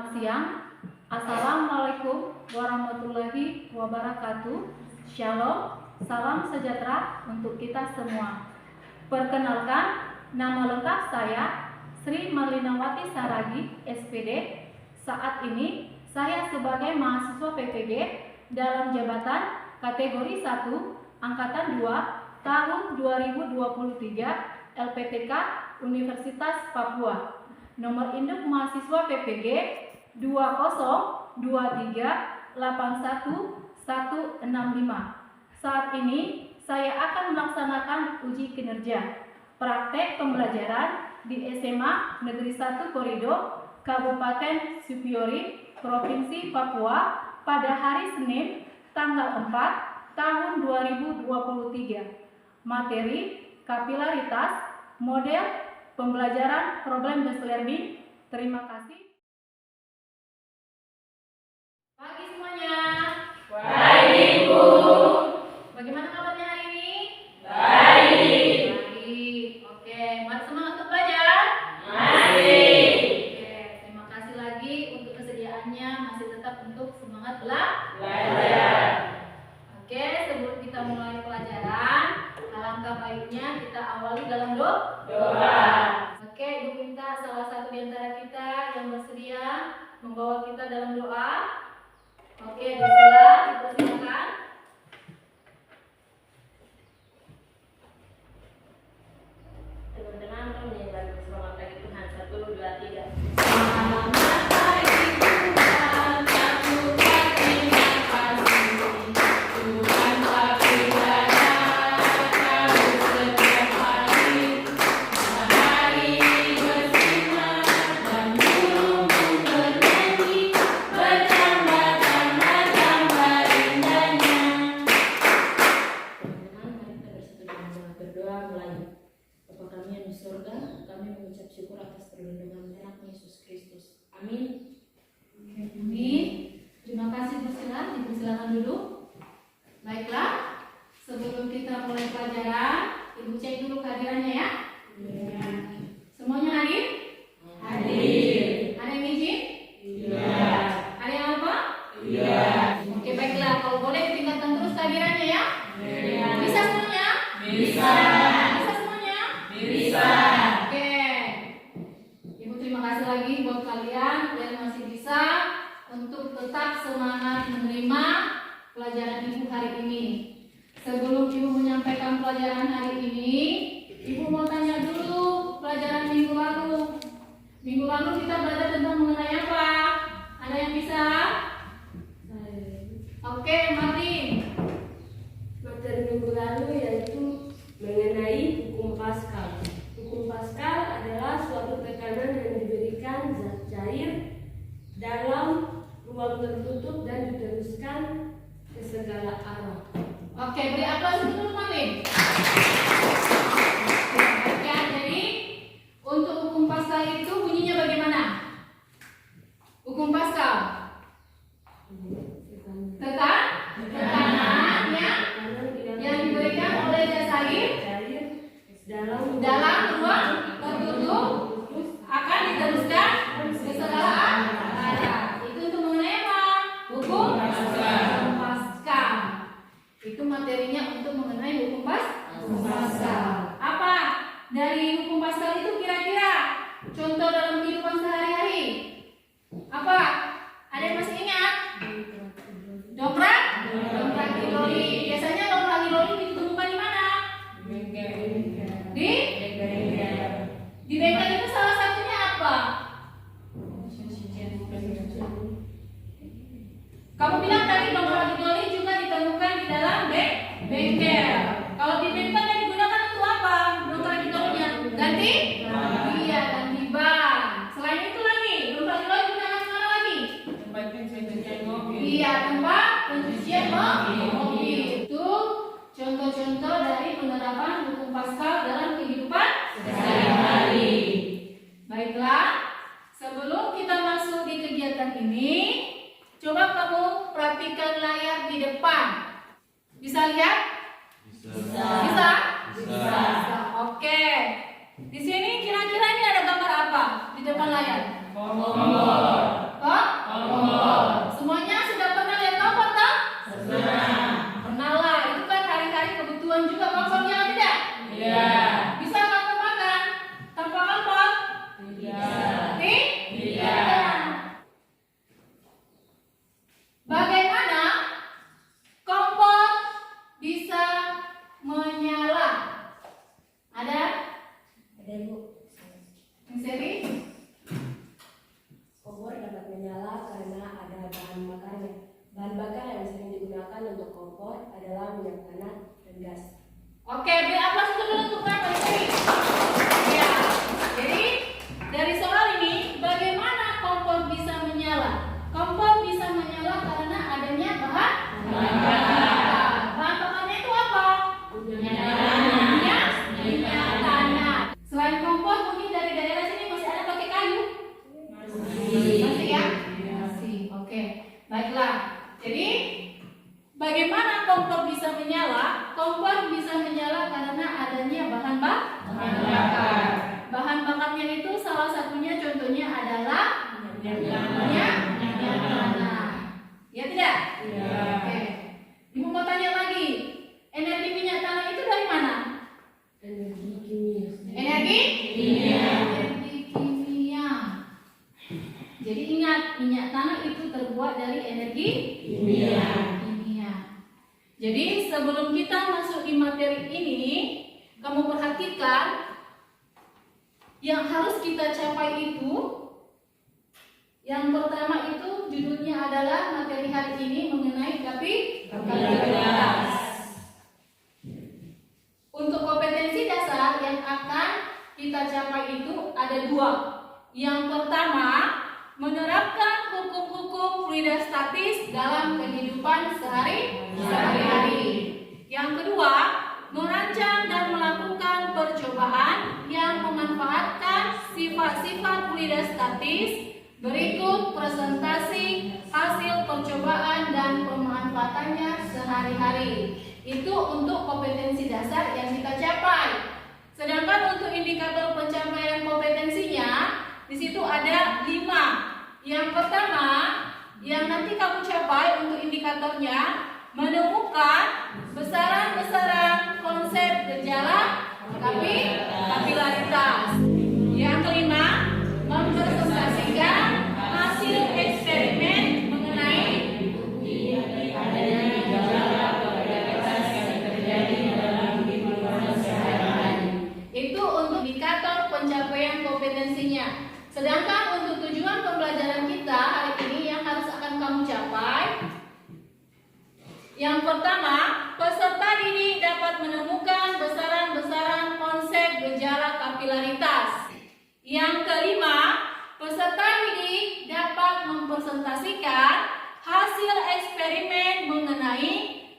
Selamat siang. Assalamualaikum warahmatullahi wabarakatuh. Shalom, salam sejahtera untuk kita semua. Perkenalkan, nama lengkap saya Sri Marlinawati Saragi, SPD. Saat ini saya sebagai mahasiswa PPG dalam jabatan kategori 1 Angkatan 2 tahun 2023 LPTK Universitas Papua. Nomor induk mahasiswa PPG 202381165. Saat ini saya akan melaksanakan uji kinerja praktek pembelajaran di SMA Negeri 1 Korido, Kabupaten Supiori, Provinsi Papua pada hari Senin tanggal 4 tahun 2023. Materi kapilaritas, model pembelajaran problem-based learning. Terima kasih. Pagi semuanya. Baik, Bu. Bagaimana kabarnya hari ini? Baik. Baik. Oke, mari semangat untuk belajar. Masih. Oke, terima kasih lagi untuk kesediaannya, masih tetap untuk semangat Belajar. Oke, sebelum kita mulai pelajaran, alangkah baiknya kita awali dalam doa. Oke, Ibu minta salah satu di antara kita yang bersedia membawa kita dalam doa. Oke, dipersilakan. Teman-teman, kami menyanyikan selamat pagi Tuhan. 1, 2, 3. Selamat pagi Tuhan, satu terima kasih. Tuhan pelajari kami setiap hari. Matahari bersinar dan burung bernyanyi, bertambah-tambah indahnya. Teman-teman, mari kita bersatu dengan berdoa mulai. Bapa kami yang di surga, kami mengucap syukur atas perlindungan anak Yesus Kristus. Amin. Amin. Terima kasih dipersilakan dulu. Baiklah, sebelum kita mulai pelajaran, Ibu cek dulu kehadirannya ya. Semuanya hadir? Hadir. Ada yang izin? Iya. Ada yang apa? Iya. Oke, baiklah. Kalau boleh ditingkatkan terus kehadirannya ya. Iya. Bisa semuanya? Bisa. Bisa semuanya? Bisa. Oke. Ibu terima kasih lagi buat kalian masih bisa untuk tetap semangat menerima pelajaran Ibu hari ini. Sebelum Ibu menyampaikan pelajaran hari ini, Ibu mau tanya dulu pelajaran minggu lalu. Minggu lalu kita belajar tentang mengenai apa? Ada yang bisa? Oke, Martin. Materi minggu lalu yaitu mengenai hukum Paskal. Hukum Paskal adalah suatu tekanan yang diberikan zat cair dalam ruang tertutup dan diteruskan ke segala arah. Oke, beri aplaus dulu Martin. Oke, jadi untuk hukum Paskal itu bunyinya bagaimana? Hukum Paskal. Tekanan yang diberikan oleh zat cair dalam ruang tertutup akan diteruskan ke segala arah. Itu untuk mengenai apa? Hukum Paskal. Itu materinya untuk mengenai hukum Paskal. Apa dari hukum Paskal itu kira-kira contoh dalam kehidupan sehari-hari? Apa? Ada yang masih ingat? Dongkrak hidroli. Biasanya dongkrak hidroli ditemukan di mana? Di bengkel itu salah satunya apa? Kamu bilang tadi dongkrak hidroli juga ditemukan di dalam bengkel. Kalau di bengkel yang digunakan untuk apa? Dongkrak hidrolinya ganti? Iya, ganti ban. Selain itu lagi, dongkrak hidroli digunakan mana lagi? Iya, tempat pencucian mobil. Itu contoh-contoh dari penerapan hukum Paskal dalam kehidupan sehari-hari. Baiklah, sebelum kita masuk di kegiatan ini, coba kamu perhatikan layar di depan. Bisa lihat? Bisa? Bisa. Oke. Di sini kira-kira ini ada gambar apa di depan layar? Kompor. menyala karena ada bahan bakarnya. Bahan bakar yang sering digunakan untuk kompor adalah minyak tanah dan gas. Oke, beri aplaus dulu untuk Pak Menteri. Ya, jadi dari soal ini bagaimana kompor bisa menyala? Kompor bisa menyala karena adanya bahan bakar. Bahan bakarnya itu apa? Minyak tanah. Selain kompor, mungkin dari daerah sini masih ada pakai kayu? Masih ya? Masih. Oke, baiklah. Jadi bagaimana kompor bisa menyala? Kompor bisa menyala karena adanya bahan bakar. Bahan bakarnya itu salah satunya contohnya adalah minyak tanah. Ya tidak? Oke. Ibu mau tanya lagi. Energi minyak tanah itu dari mana? Energi kimia. Energi? Energi kimia. Jadi ingat, minyak tanah itu terbuat dari energi kimia. Jadi sebelum kita masuk di materi ini, kamu perhatikan yang harus kita capai itu. Yang pertama itu judulnya adalah materi hari ini mengenai kapabilitas. Untuk kompetensi dasar yang akan kita capai itu ada dua. Yang pertama, menerapkan hukum-hukum fluidostatis dalam kehidupan sehari-hari. Yang kedua, merancang dan melakukan percobaan yang memanfaatkan sifat-sifat fluidostatis. Berikut presentasi hasil percobaan dan pemanfaatannya sehari-hari. Itu untuk kompetensi dasar yang kita capai. Sedangkan untuk indikator pencapaian kompetensinya, di situ ada 5. Yang pertama, yang nanti kamu capai untuk indikatornya, menemukan besaran-besaran konsep gejala kapilaritas. Yang kelima, mempresentasikan hasil eksperimen mengenai adanya gejala kapilaritas yang terjadi dalam kehidupan sehari-hari. Itu untuk indikator pencapaian kompetensinya. Sedangkan untuk tujuan pembelajaran kita hari ini yang harus akan kamu capai, yang pertama, peserta didik dapat menemukan besaran-besaran konsep gejala kapilaritas. Yang kelima, peserta didik dapat mempresentasikan hasil eksperimen mengenai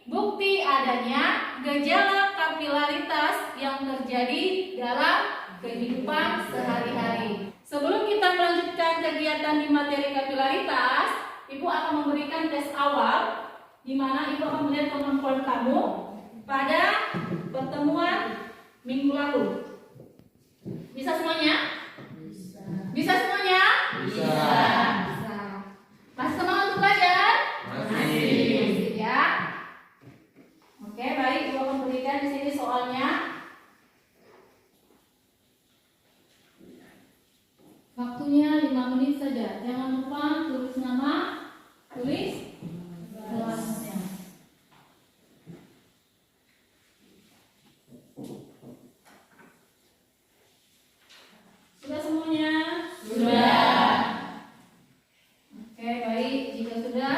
bukti adanya gejala kapilaritas yang terjadi dalam kehidupan sehari-hari. Sebelum kita melanjutkan kegiatan di materi kapilaritas, Ibu akan memberikan tes awal di mana Ibu akan melihat kemampuan kamu pada pertemuan minggu lalu. Bisa semuanya? Bisa semuanya? Bisa. Masih semangat untuk belajar? Masih. Ya. Oke, baik. Ibu akan berikan di sini soalnya. Waktunya 5 menit saja. Jangan lupa tulis nama, tulis kelasnya. Sudah semuanya? Sudah. Oke, baik. Jika sudah,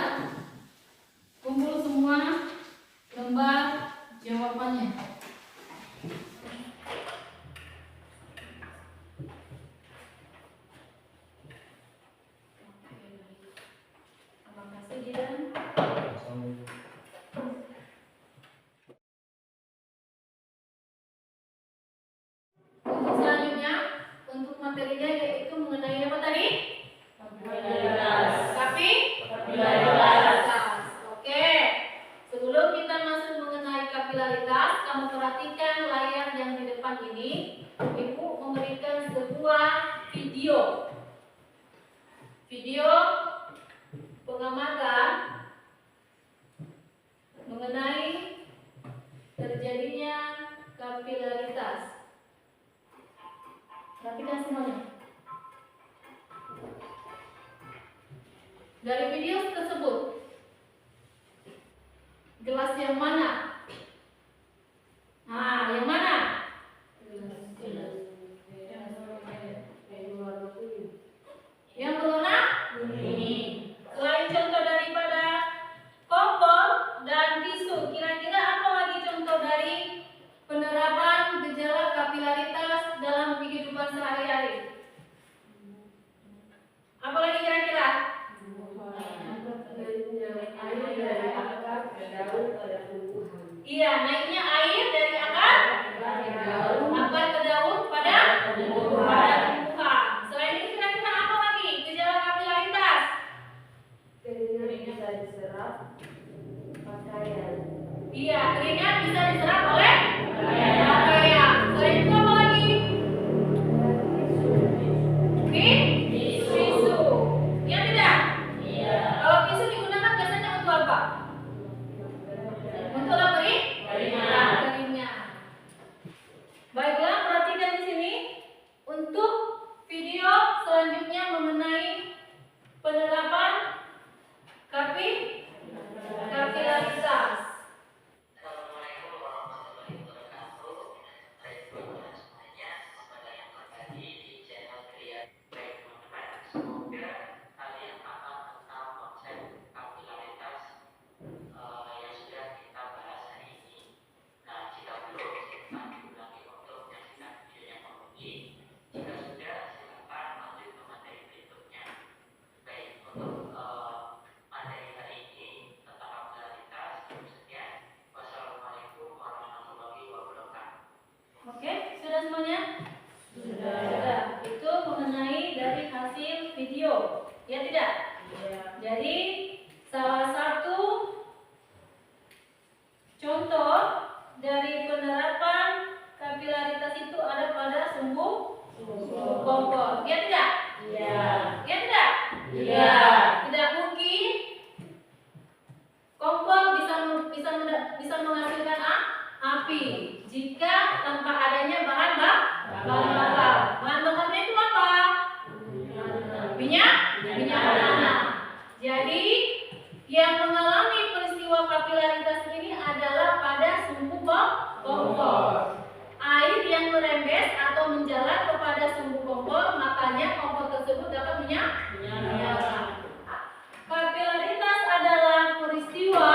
kumpul semua lembar jawabannya. Untuk selanjutnya, untuk materinya yaitu mengenai apa tadi? Kapilaritas. Kapilaritas. Oke. Sebelum kita masuk mengenai kapilaritas, kamu perhatikan layar yang di depan ini. Ibu memberikan sebuah video. Video pengamatan mengenai terjadinya kapilaritas. Perhatikan semuanya. Dari video tersebut, gelas yang mana? Nah, yang mana? Yang berwarna kuning. Pakaian. Iya, keringat bisa diserap oleh pakaian. Selain itu apa lagi? Tisu. Ya tidak? Kalau tisu digunakan biasanya untuk apa? Untuk apa nih? Keringat. Baiklah, perhatikan di sini untuk video selanjutnya mengenai penerapan kapilaritas. Assalamualaikum warahmatullahi wabarakatuh. Baik teman-teman semuanya, kepada yang terjadi di channel Kriya. Baik teman-teman, semoga kalian paham tentang konsep kapilaritas yang sudah kita bahas hari ini. Nah, jika belum, silakan diulangi untuk menyaksikan videonya kembali. Jika sudah, silakan lanjut ke materi berikutnya. Baik, untuk materi hari ini tentang kapilaritas, cukup sekian. Wassalamualaikum warahmatullahi wabarakatuh. Oke, sudah semuanya? Sudah. Itu mengenai dari hasil video. Ya tidak? Jadi salah satu contoh dari penerapan kapilaritas itu ada pada sumbu kompor. Ya tidak? Ya tidak? Tidak mungkin kompor bisa menghasilkan api jika tanpa adanya bahan bakar. Bahan bakarnya itu apa? Minyak tanah. Jadi yang mengalami peristiwa kapilaritas ini adalah pada sumbu kompor. Air yang merembes atau menjalar kepada sumbu kompor, makanya kompor tersebut dapat menyala. Kapilaritas adalah peristiwa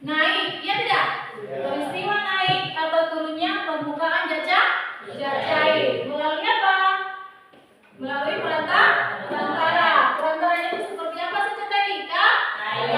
naik, ya tidak? Peristiwa naik atau turunnya permukaan cair. Melalui apa? Melalui perantara. Perantaranya itu seperti apa saja tadi? Air.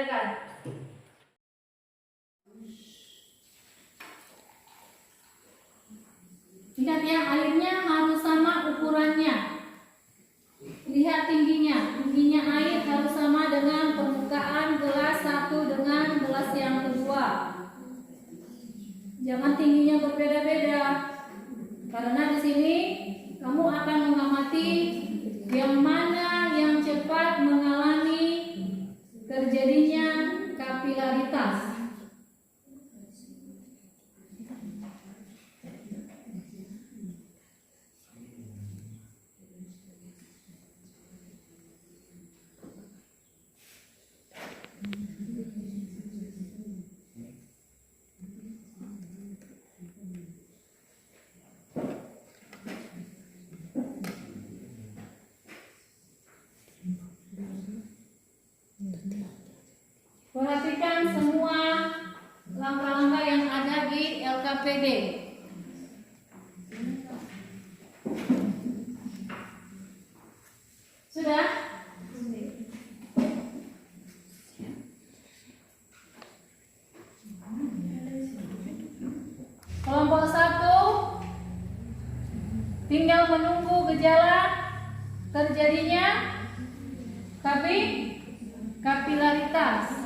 Silakan. Ingat ya, airnya harus sama ukurannya. Lihat tingginya. Tingginya air harus sama dengan permukaan gelas satu dengan gelas yang kedua. Jangan tingginya berbeda-beda. Karena di sini kamu akan mengamati yang mana yang cepat mengalami terjadinya kapilaritas. Perhatikan semua langkah-langkah yang ada di LKPD. Sudah? Kelompok 1 tinggal menunggu gejala terjadinya kapilaritas.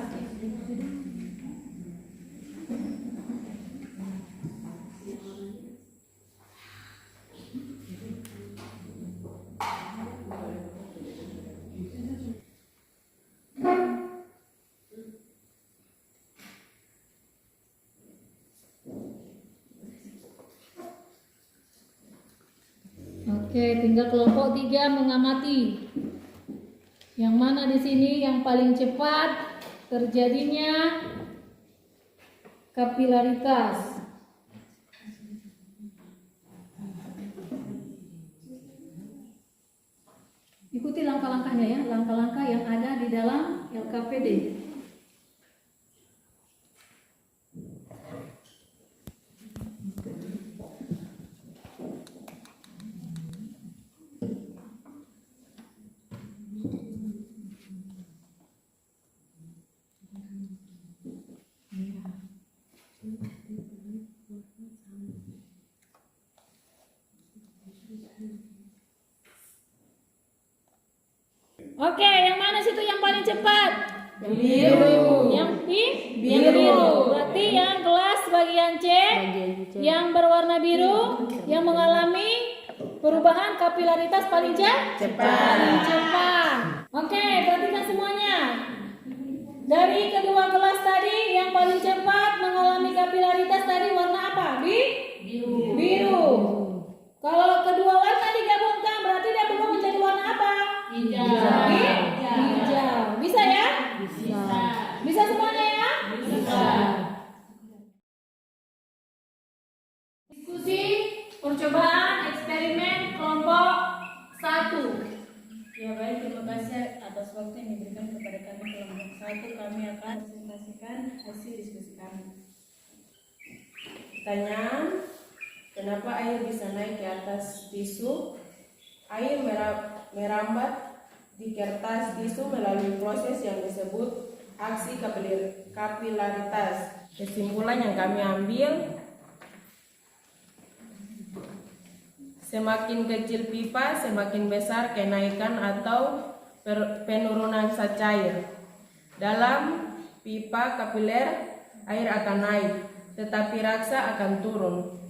Oke, tinggal kelompok 3 mengamati. Yang mana di sini yang paling cepat terjadinya kapilaritas. Ikuti langkah-langkahnya ya, langkah-langkah yang ada di dalam LKPD. Oke, yang mana situ yang paling cepat? Yang biru. Yang biru. Berarti yang gelas bagian C, yang berwarna biru, yang mengalami perubahan kapilaritas paling cepat. Paling cepat. Oke, perhatikan semuanya. Dari kedua gelas tadi, yang paling cepat mengalami kapilaritas tadi warna apa? Biru. Kalau kedua warna digabungkan, berarti dia berubah menjadi warna apa? Hijau. Bisa ya? Bisa semuanya ya? Bisa. Diskusi percobaan eksperimen kelompok 1. Ya baik, terima kasih atas waktu yang diberikan kepada kami kelompok 1. Kami akan presentasikan hasil diskusi kami. Pertanyaan, kenapa air bisa naik ke atas tisu? Air merambat di kertas tisu melalui proses yang disebut aksi kapilaritas. Kesimpulan yang kami ambil, semakin kecil pipa, semakin besar kenaikan atau penurunan zat cair. Dalam pipa kapiler, air akan naik, tetapi raksa akan turun.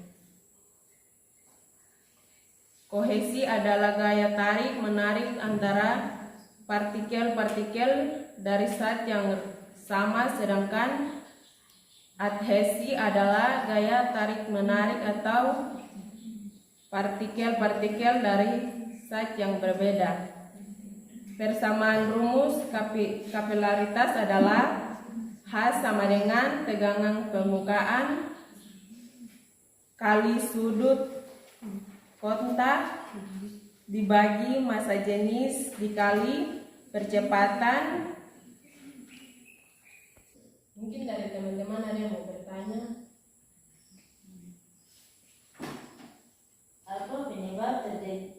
Kohesi adalah gaya tarik-menarik antara partikel-partikel dari zat yang sama, sedangkan adhesi adalah gaya tarik-menarik atau partikel-partikel dari zat yang berbeda. Persamaan rumus kapilaritas adalah H sama dengan tegangan permukaan kali sudut kontak dibagi massa jenis dikali percepatan. Mungkin dari teman-teman ada yang mau bertanya? Apa penyebab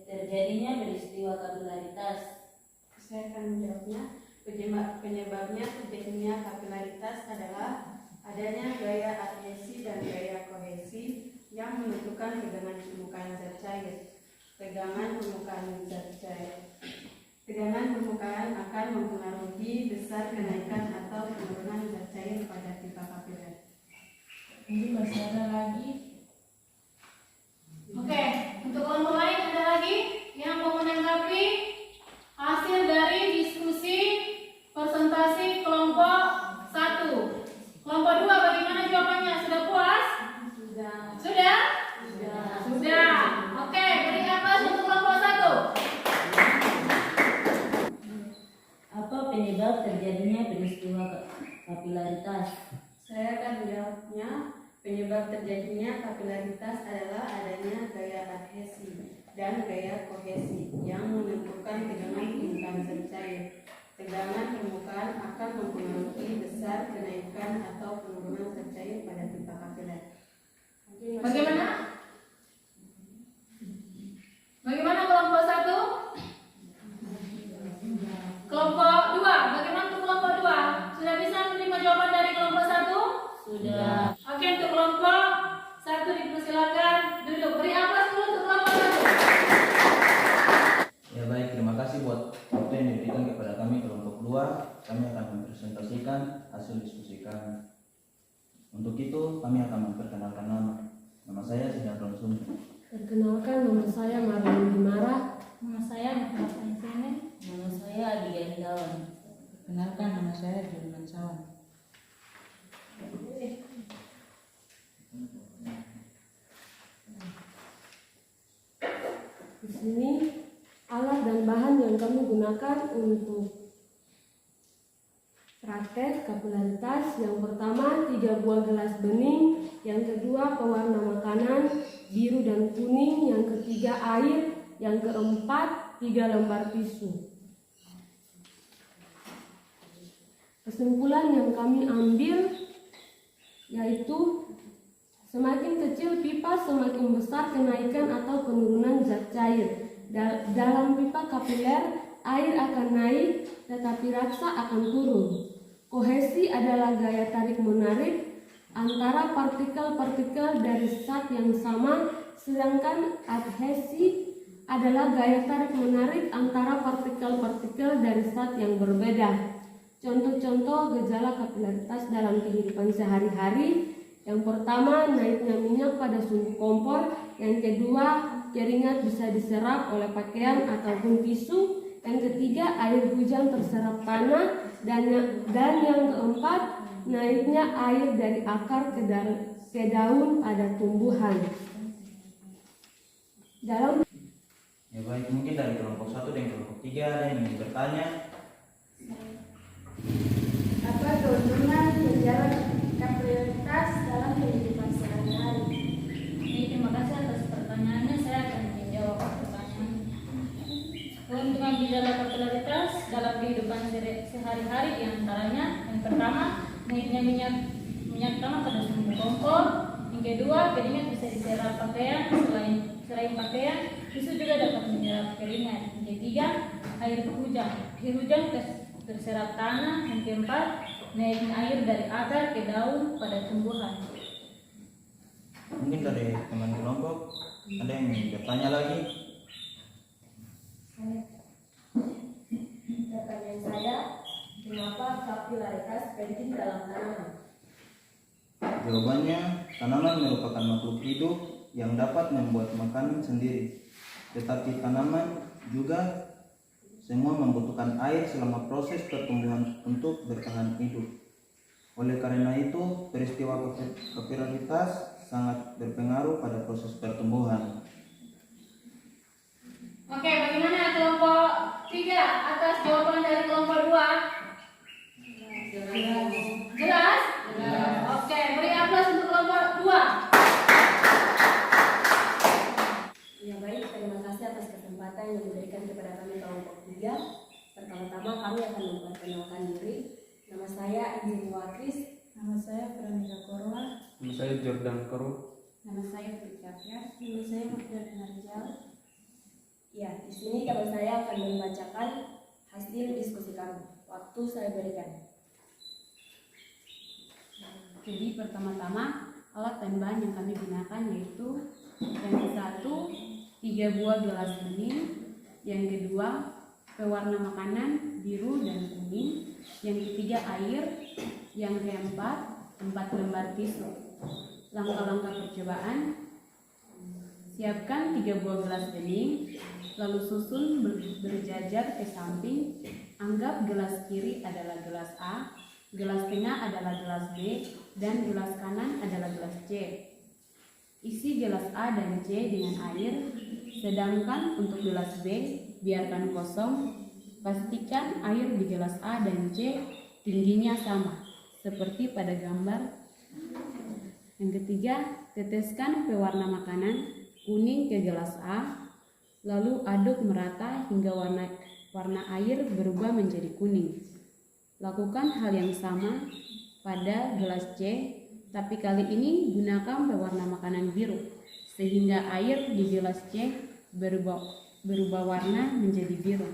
terjadinya peristiwa kapilaritas? Saya akan menjawabnya. Penyebabnya sejatinya kapilaritas adalah adanya gaya adhesi dan gaya kohesi yang menentukan tegangan permukaan zat cair. Tegangan permukaan zat cair. Tegangan permukaan akan mempengaruhi besar kenaikan atau penurunan zat cair pada pipa kapiler. Ini masih ada lagi. Oke, untuk kelompok lain ada lagi yang mau menanggapi hasil dari diskusi presentasi kelompok 1. Kelompok 2 bagaimana jawabannya? Sudah puas? Sudah. Sudah? Sudah. Sudah. Oke, beri aplaus untuk kelompok 1. Apa penyebab terjadinya peristiwa kapilaritas? Saya akan menjawabnya. Penyebab terjadinya kapilaritas adalah adanya gaya adhesi dan gaya kohesi yang menentukan tegangan permukaan zat cair. Tegangan permukaan akan mempengaruhi besar kenaikan atau penurunan zat cair pada pipa kapiler. Bagaimana? Bagaimana kelompok 1? Kelompok 2, bagaimana untuk kelompok 2? Sudah bisa menerima jawaban dari kelompok 1? Sudah. Oke, untuk kelompok 1 dipersilakan duduk. Beri aplaus dulu untuk kelompok 1. Ya baik, terima kasih buat waktu yang diberikan kepada kami kelompok 2. Kami akan mempresentasikan hasil diskusi kami. Untuk itu, kami akan memperkenalkan nama. Nama saya Sidang Sumber. Perkenalkan, nama saya Marlon Dimara. Nama saya Muhammad Sene. Nama saya Adia Indawan. Perkenalkan, nama saya Julman Sawan. Di sini alat dan bahan yang kami gunakan untuk praktek kapilaritas. Yang pertama 3 buah gelas bening, yang kedua pewarna makanan biru dan kuning, yang ketiga air, yang keempat 3 lembar tisu. Kesimpulan yang kami ambil yaitu semakin kecil pipa semakin besar kenaikan atau penurunan zat cair. Dalam pipa kapiler air akan naik tetapi raksa akan turun. Kohesi adalah gaya tarik menarik antara partikel-partikel dari zat yang sama, sedangkan adhesi adalah gaya tarik menarik antara partikel-partikel dari zat yang berbeda. Contoh-contoh gejala kapilaritas dalam kehidupan sehari-hari. Yang pertama, naiknya minyak pada sumbu kompor. Yang kedua, keringat bisa diserap oleh pakaian ataupun tisu. Yang ketiga, air hujan terserap tanah. Dan yang keempat, naiknya air dari akar ke daun pada tumbuhan. Dalam Ya baik, mungkin dari kelompok 1 dan kelompok 3 ada yang ingin bertanya. Apa keuntungan gejala kapilaritas dalam kehidupan sehari-hari? Terima kasih atas pertanyaannya. Saya akan menjawab pertanyaan. Keuntungan gejala kapilaritas dalam kehidupan sehari-hari diantaranya yang pertama, naiknya minyak tanah pada sumbu kompor. Yang kedua, keringat bisa diserap pakaian. Selain pakaian, tisu juga dapat menyerap keringat. Yang ketiga, air hujan terserap tanah. Yang keempat, naiknya air dari akar ke daun pada tumbuhan. Mungkin dari teman kelompok ada yang ingin bertanya lagi. Pertanyaan saya, kenapa kapilaritas penting dalam tanaman? Jawabannya, tanaman merupakan makhluk hidup yang dapat membuat makanan sendiri. Tetapi tanaman juga semua membutuhkan air selama proses pertumbuhan untuk bertahan hidup. Oleh karena itu, peristiwa kapilaritas sangat berpengaruh pada proses pertumbuhan. Oke, bagaimana kelompok 3 atas jawaban dari kelompok 2? Jelas? Oke, beri aplaus untuk kelompok 2. Ya baik, terima kasih atas kesempatan yang diberikan kepada kami kelompok 3. Pertama-tama kami akan memperkenalkan diri. Nama saya Injil Wakris. Nama saya Veronica Korwa. Nama saya Jordan Koru. Nama saya Fitri Afias. Nama saya Magdalena Rizal. Ya, di sini kalau saya akan membacakan hasil diskusi kami. Waktu saya berikan. Jadi pertama-tama alat dan bahan yang kami gunakan yaitu yang satu 3 buah gelas bening, yang kedua pewarna makanan biru dan kuning, yang ketiga air, yang keempat 4 lembar tisu. Langkah-langkah percobaan: siapkan 3 buah gelas bening, lalu susun berjajar ke samping. Anggap gelas kiri adalah gelas A, gelas tengah adalah gelas B, dan gelas kanan adalah gelas C. Isi gelas A dan C dengan air, sedangkan untuk gelas B biarkan kosong. Pastikan air di gelas A dan C tingginya sama, seperti pada gambar. Yang ketiga, teteskan pewarna makanan kuning ke gelas A, lalu aduk merata hingga warna air berubah menjadi kuning. Lakukan hal yang sama pada gelas C, tapi kali ini gunakan pewarna makanan biru, sehingga air di gelas C berubah warna menjadi biru.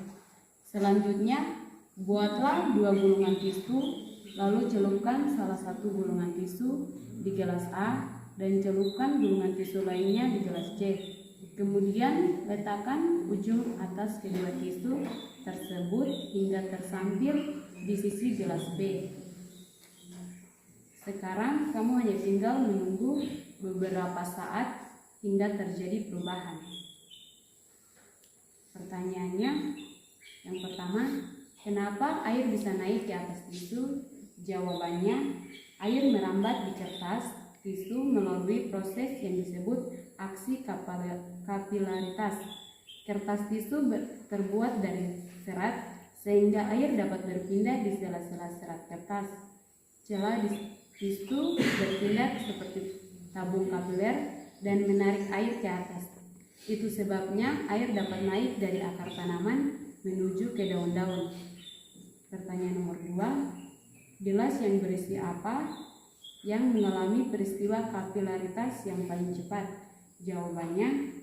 Selanjutnya, buatlah 2 gulungan tisu, lalu celupkan salah satu gulungan tisu di gelas A dan celupkan gulungan tisu lainnya di gelas C. Kemudian letakkan ujung atas kedua tisu tersebut hingga tersampil di sisi gelas B. Sekarang kamu hanya tinggal menunggu beberapa saat hingga terjadi perubahan. Pertanyaannya, yang pertama, kenapa air bisa naik ke atas tisu? Jawabannya, air merambat di kertas tisu melalui proses yang disebut aksi kapilaritas. Kertas tisu terbuat dari serat, sehingga air dapat berpindah di sela-sela serat kertas. Celah di tisu bertindak seperti tabung kapiler dan menarik air ke atas. Itu sebabnya air dapat naik dari akar tanaman menuju ke daun-daun. Pertanyaan nomor 2, gelas yang berisi apa yang mengalami peristiwa kapilaritas yang paling cepat? Jawabannya,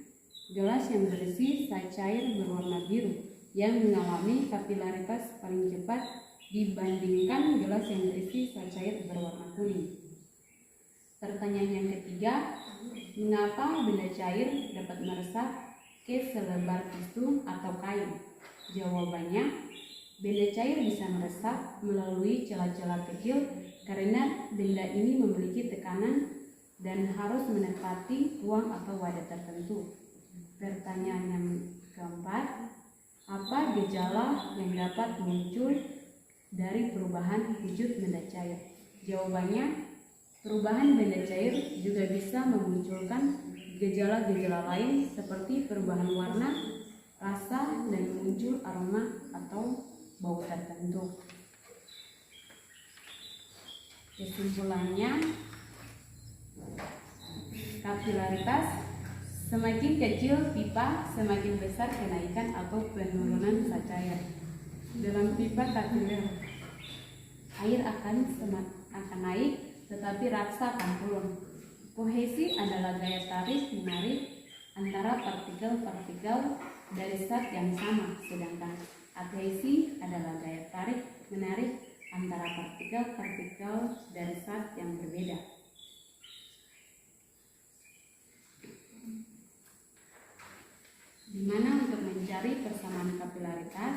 gelas yang berisi zat cair berwarna biru yang mengalami kapilaritas paling cepat dibandingkan gelas yang berisi zat cair berwarna kuning. Pertanyaan yang ketiga, mengapa benda cair dapat meresap ke selebar tisu atau kain? Jawabannya, benda cair bisa meresap melalui celah-celah kecil karena benda ini memiliki tekanan dan harus menempati ruang atau wadah tertentu. Pertanyaan yang keempat, apa gejala yang dapat muncul dari perubahan wujud benda cair? Jawabannya, perubahan benda cair juga bisa memunculkan gejala-gejala lain seperti perubahan warna, rasa, dan muncul aroma atau bau tertentu. Kesimpulannya, kapilaritas: semakin kecil pipa, semakin besar kenaikan atau penurunan zat cair. Dalam pipa kapiler, air akan naik, tetapi rasa akan turun. Kohesi adalah gaya tarik menarik antara partikel-partikel dari zat yang sama, sedangkan adhesi adalah gaya tarik menarik antara partikel-partikel dari zat yang berbeda. Di mana untuk mencari persamaan kapilaritas,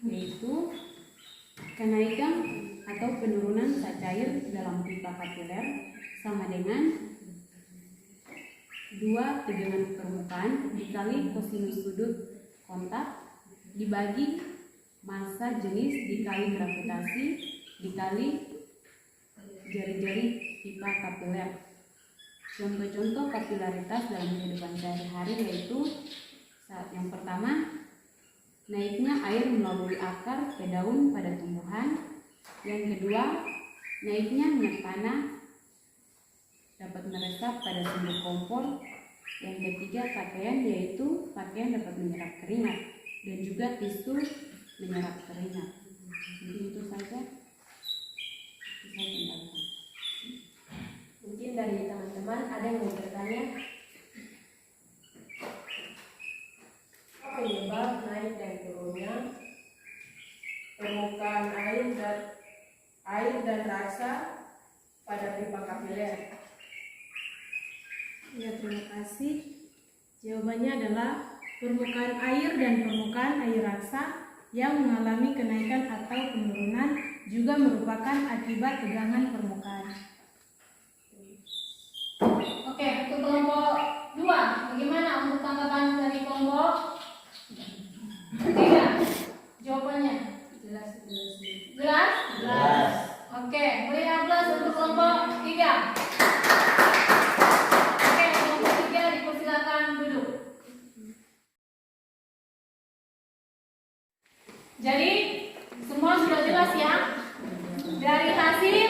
yaitu kenaikan atau penurunan zat cair dalam pipa kapiler sama dengan 2 tegangan permukaan dikali kosinus sudut kontak dibagi massa jenis dikali gravitasi dikali jari-jari pipa kapiler. Contoh-contoh kapilaritas dalam kehidupan sehari-hari yaitu yang pertama, naiknya air melalui akar ke daun pada tumbuhan. Yang kedua, naiknya minyak tanah dapat meresap pada sumber kompor. Yang ketiga, pakaian, yaitu pakaian dapat menyerap keringat dan juga tisu menyerap keringat. Mungkin itu saja. Saya kembalikan. Mungkin dari teman-teman ada yang mau bertanya? Penyebab naik dan turunnya permukaan air dan rasa pada pipa kapiler? Ya, terima kasih. Jawabannya adalah permukaan air dan permukaan air raksa yang mengalami kenaikan atau penurunan juga merupakan akibat tegangan permukaan. Oke, untuk kelompok 2, bagaimana untuk tanggapan dari kelompok 3? Jawabannya Jelas. jelas? Jelas. Oke, beri aplaus untuk kelompok 3. Oke, kelompok 3 dipersilakan duduk. Jadi, semua sudah jelas ya? Dari hasil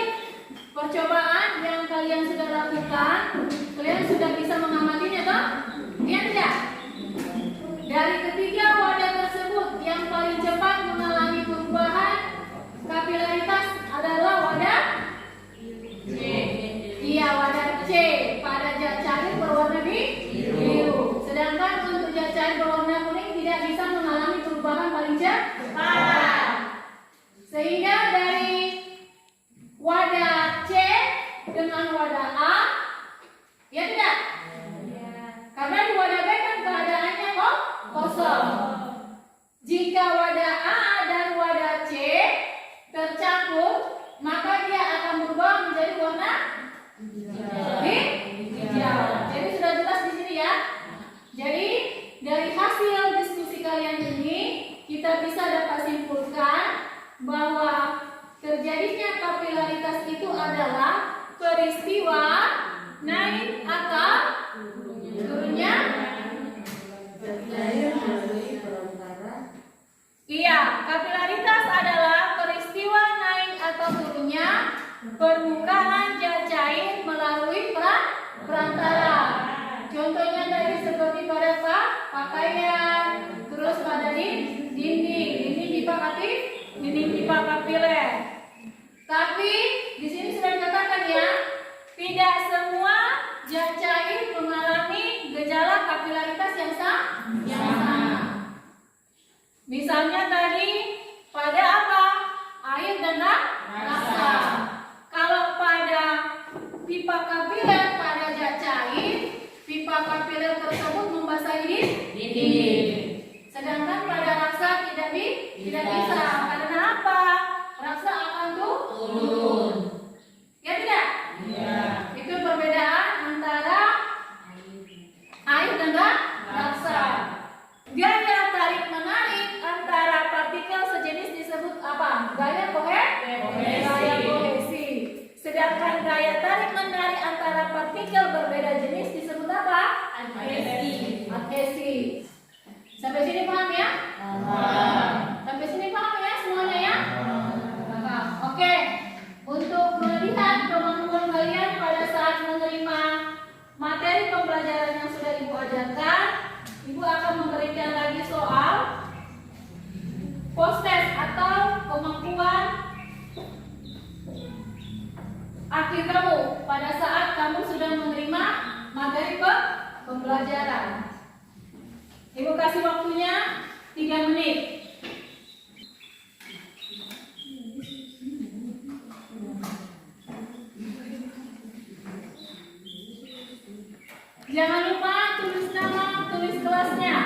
percobaan yang kalian sudah lakukan, kalian sudah bisa mengamatinya toh? Iya tidak? Dari ketiga wadah tersebut, yang paling cepat mengalami perubahan kapilaritas adalah wadah C. Iya, wadah C pada zat cair berwarna biru. Sedangkan untuk zat cair berwarna kuning tidak bisa mengalami perubahan paling cepat. Sehingga dari wadah C dengan wadah A, ya tidak? Karena di wadah B kan keadaannya kosong. Jika wadah A dan wadah C tercampur, maka dia akan berubah menjadi warna hijau. Jadi sudah jelas di sini ya. Jadi dari hasil diskusi kalian ini, kita bisa dapat simpulkan bahwa terjadinya kapilaritas itu adalah peristiwa naik atau turunnya. Iya, kapilaritas adalah peristiwa naik atau turunnya permukaan zat cair melalui perantara. Contohnya tadi seperti pada pakaian, terus pada dinding pipa kapiler. Tapi di sini sudah dikatakan ya, tidak semua zat cair mengalami gejala kapilaritas yang sama. Misalnya tadi pada apa? Air dan raksa. Kalau pada pipa kapiler pada zat cair, pipa kapiler tersebut membasahi dinding. Sedangkan pada raksa tidak bisa. Karena apa? Raksa akan turun. Ya tidak? Ya. Itu perbedaan antara air dan raksa. Gaya tarik menarik antara partikel sejenis disebut apa? Gaya kohesi. Sedangkan gaya tarik menarik antara partikel berbeda jenis disebut apa? Adhesi. Sampai sini paham ya? Sampai sini paham ya semuanya ya? Oke. Untuk melihat kemampuan kalian pada saat menerima materi pembelajaran yang sudah Ibu ajarkan, Ibu akan memberikan lagi soal post-test atau kemampuan akhir kamu pada saat kamu sudah menerima materi pembelajaran. Ibu kasih waktunya 3 menit. Jangan lupa tulis nama, tulis kelasnya.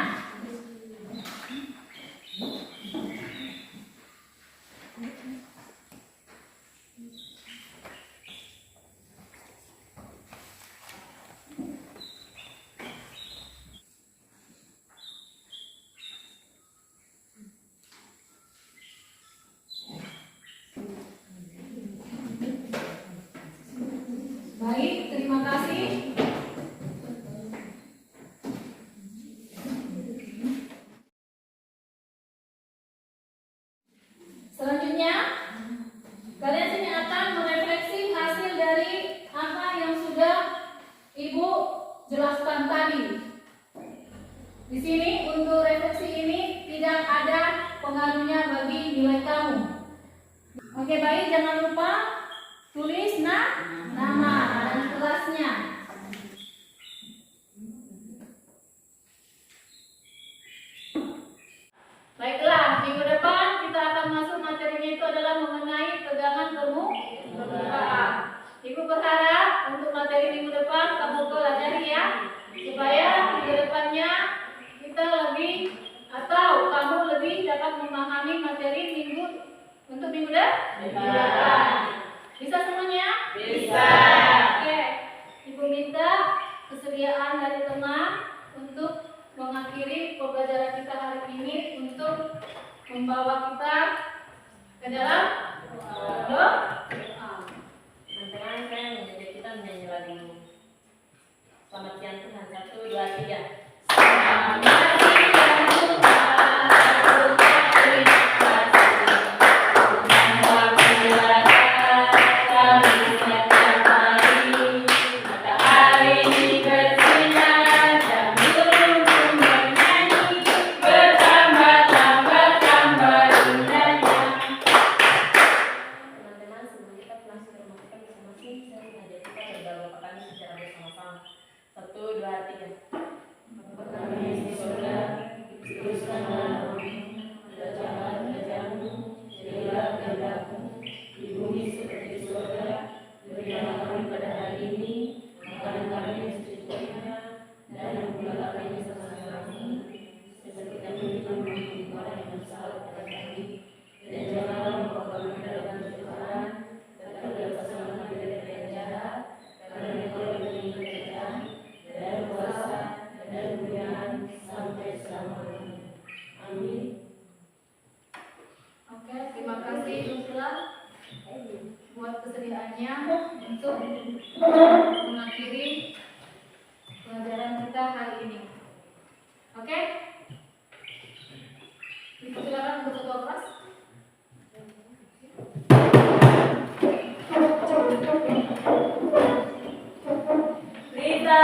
Baik, terima kasih. Selanjutnya, kalian sini akan merefleksi hasil dari apa yang sudah Ibu jelaskan tadi. Di sini untuk refleksi ini tidak ada pengaruhnya bagi nilai kamu. Oke, baik, jangan lupa tulis nama dan kelasnya. Baiklah, minggu depan kita akan masuk materinya itu adalah mengenai tegangan permukaan. Ibu Selamat siang Tuhan. 1, 2, 3. Teman-teman, sebelum kita pulang sudah melakukan masing-masing, saya mengajak kita berdoa Bapa kami secara bersama-sama. 1, 2, 3. Bapa kami di surga, dikuduskanlah namamu, kerajaan kerajaan-Mu, jadilah kehendak-Mu di bumi seperti di surga. Berikanlah kami pada hari ini makanan kami yang secukupnya, dan ampunilah kami dosa-dosa kami, seperti kami mengampuni orang yang bersalah kepada kami. Dan janganlah membawa kami ke dalam pencobaan, tetapi bebaskanlah kami dari yang jahat, karena Engkau yang memiliki kerajaan dan kuasa dan kemuliaan sampai selama-lamanya. Amin. Oke, terima kasih Nusra buat kesediaannya untuk mengakhiri pelajaran kita hari ini. Oke? Silakan untuk ketua kelas. Rita